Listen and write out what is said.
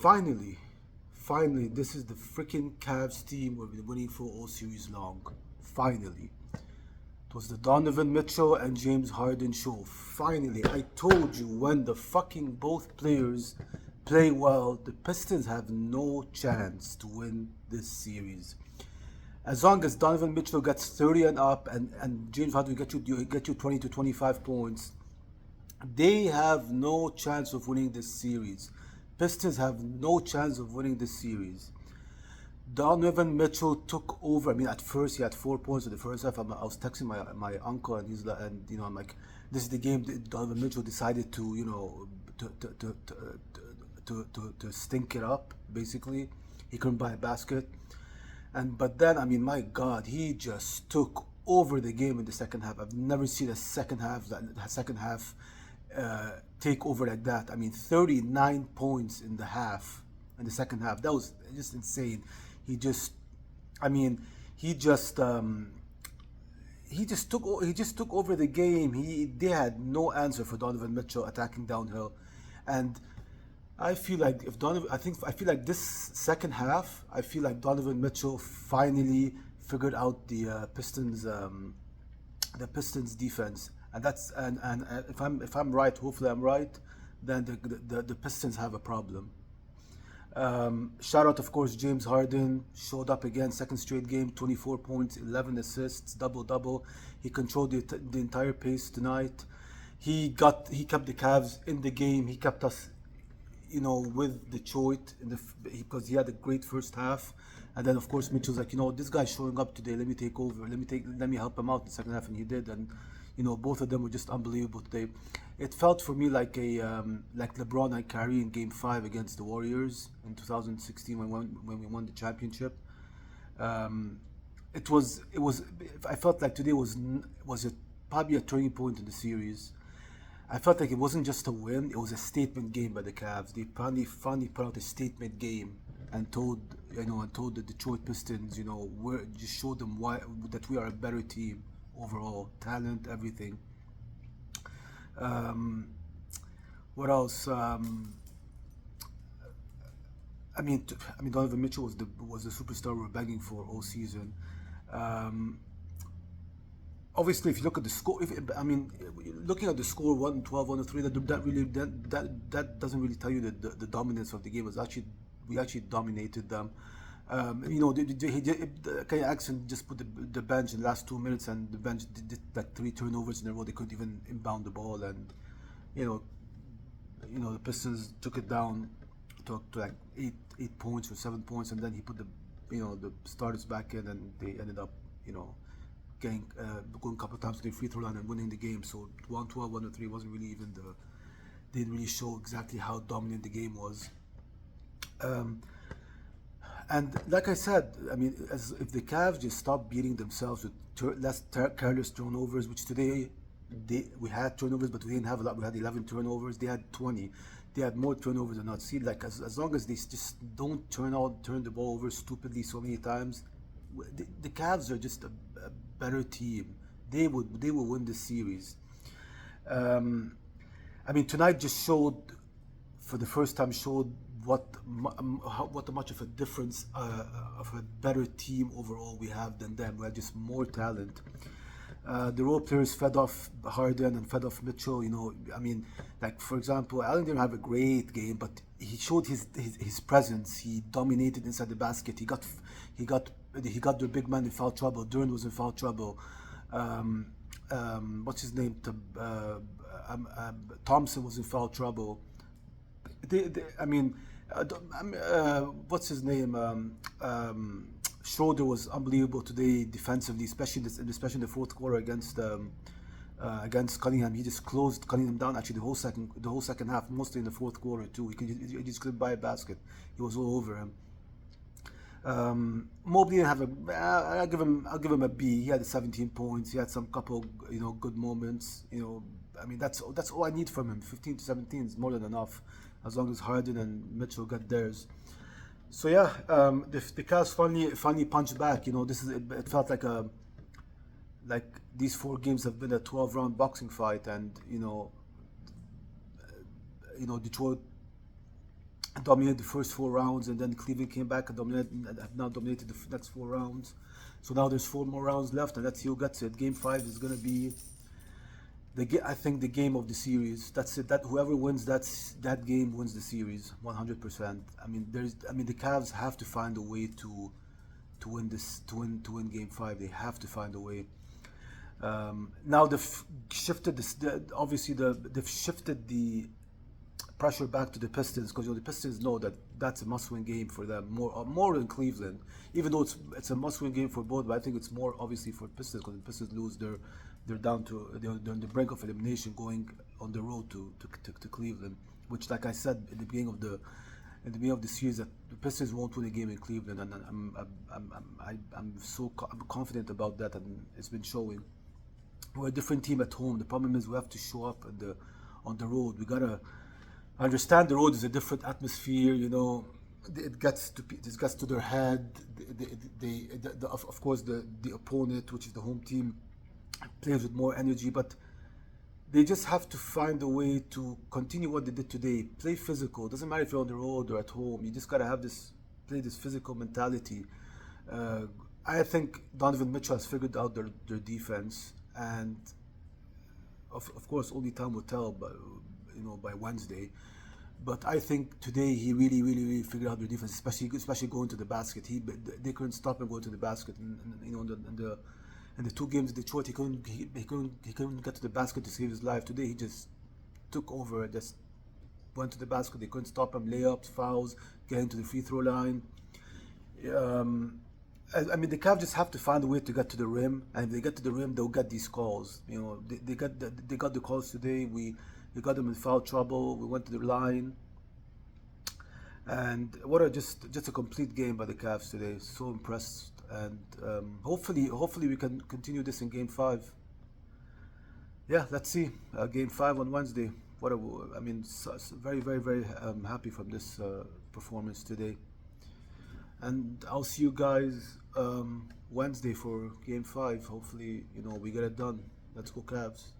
Finally, finally, this is the freaking Cavs team we've been winning for all series long. Finally. It was the Donovan Mitchell and James Harden show. Finally, I told you when the fucking both players play well, the Pistons have no chance to win this series. As long as Donovan Mitchell gets 30 and up and James Harden get you 20 to 25 points, they have no chance of winning this series. Pistons have no chance of winning this series. Donovan Mitchell took over. I mean, at first he had 4 points in the first half. I was texting my uncle, and he's like, and I'm like, this is the game that Donovan Mitchell decided to, to stink it up. Basically, he couldn't buy a basket, but then, I mean, my God, he just took over the game in the second half. I've never seen a second half take over like that. I mean, 39 points in the second half. That was just insane. He just, I mean, he just took over the game. They had no answer for Donovan Mitchell attacking downhill, and I feel like I feel like this second half, I feel like Donovan Mitchell finally figured out the Pistons defense, and if I'm right, hopefully I'm right, then the Pistons have a problem. Shout out, of course, James Harden showed up again, second straight game, 24 points, 11 assists, double double. He controlled the entire pace tonight. He kept the Cavs in the game. He kept us, with Detroit because he had a great first half, and then of course Mitchell's like, this guy's showing up today. Let me take over. Let me help him out in the second half, and he did. And both of them were just unbelievable today. It felt for me like like LeBron and Kyrie in Game 5 against the Warriors in 2016 when we won the championship. It was. I felt like today probably a turning point in the series. I felt like it wasn't just a win; it was a statement game by the Cavs. They finally put out a statement game and told the Detroit Pistons, just showed them that we are a better team overall, talent, everything. What else? Donovan Mitchell was the superstar we were begging for all season. Um, Obviously, if you look at the score, looking at the score 112, 103, that doesn't really tell you the dominance of the game. We actually dominated them. Kenny Axon just put the bench in the last 2 minutes, and the bench did like 3 turnovers in a row. They couldn't even inbound the ball, and you know, the Pistons took it down to like 8 points or 7 points, and then he put the starters back in, and they ended up getting going a couple of times to the free throw line and winning the game. So 112, 103 wasn't really even didn't really show exactly how dominant the game was. And like I said, as if the Cavs just stopped beating themselves with less careless turnovers, which today we had turnovers, but we didn't have a lot. We had 11 turnovers. They had 20. They had more turnovers than not. See, like as long as they just don't turn the ball over stupidly so many times, the Cavs are just a better team. They will win this series. Tonight just showed, for the first time, showed what much of a difference of a better team overall we have than them. We have just more talent. The role players fed off Harden and fed off Mitchell. Like for example, Allen didn't have a great game, but he showed his presence. He dominated inside the basket. He got the big man in foul trouble. Durant was in foul trouble. What's his name? Thompson was in foul trouble. What's his name? Schroeder was unbelievable today defensively, especially in the fourth quarter against Cunningham. He just closed Cunningham down. Actually, the whole second half, mostly in the fourth quarter too. He just couldn't buy a basket. He was all over him. Mobley didn't have I'll give him a B. He had 17 points. He had some couple good moments. That's all I need from him. 15 to 17 is more than enough, as long as Harden and Mitchell got theirs. So yeah, the Cavs finally punched back. It felt like these 4 games have been a 12-round boxing fight, and Detroit dominated the first 4 rounds, and then Cleveland came back and dominated, and have now dominated the next 4 rounds. So now there's 4 more rounds left, and let's see who gets it. Game 5 is gonna be I think the game of the series. That's it. That whoever wins that game wins the series 100%. I mean the Cavs have to find a way to win this to win Game 5. They have to find a way. Now they've shifted this. Obviously, they've shifted the pressure back to the Pistons, because the Pistons know that that's a must-win game for them, more than Cleveland. Even though it's a must-win game for both, but I think it's more obviously for Pistons, because the Pistons lose, they're on the brink of elimination, going on the road to Cleveland. Which, like I said in the beginning of the series, that the Pistons won't win a game in Cleveland, and I'm confident about that, and it's been showing. We're a different team at home. The problem is we have to show up on the road. We gotta understand the road is a different atmosphere. It gets to their head. Of course, the opponent, which is the home team, plays with more energy, but they just have to find a way to continue what they did today. Play physical. Doesn't matter if you're on the road or at home. You just gotta play this physical mentality. I think Donovan Mitchell has figured out their defense, and of course only time will tell, but by Wednesday. But I think today he really, really, really figured out their defense, especially going to the basket. They couldn't stop him going to the basket, and in the 2 games in Detroit, he couldn't get to the basket to save his life. Today he just took over, just went to the basket. They couldn't stop him. Layups, fouls, getting to the free throw line. The Cavs just have to find a way to get to the rim, and if they get to the rim, they'll get these calls. They got the calls today. We got them in foul trouble. We went to the line, and what just a complete game by the Cavs today. So impressed, and hopefully we can continue this in Game 5. Yeah, let's see. Game 5 on Wednesday. Very, very, very happy from this performance today. And I'll see you guys Wednesday for Game 5. Hopefully, we get it done. Let's go Cavs.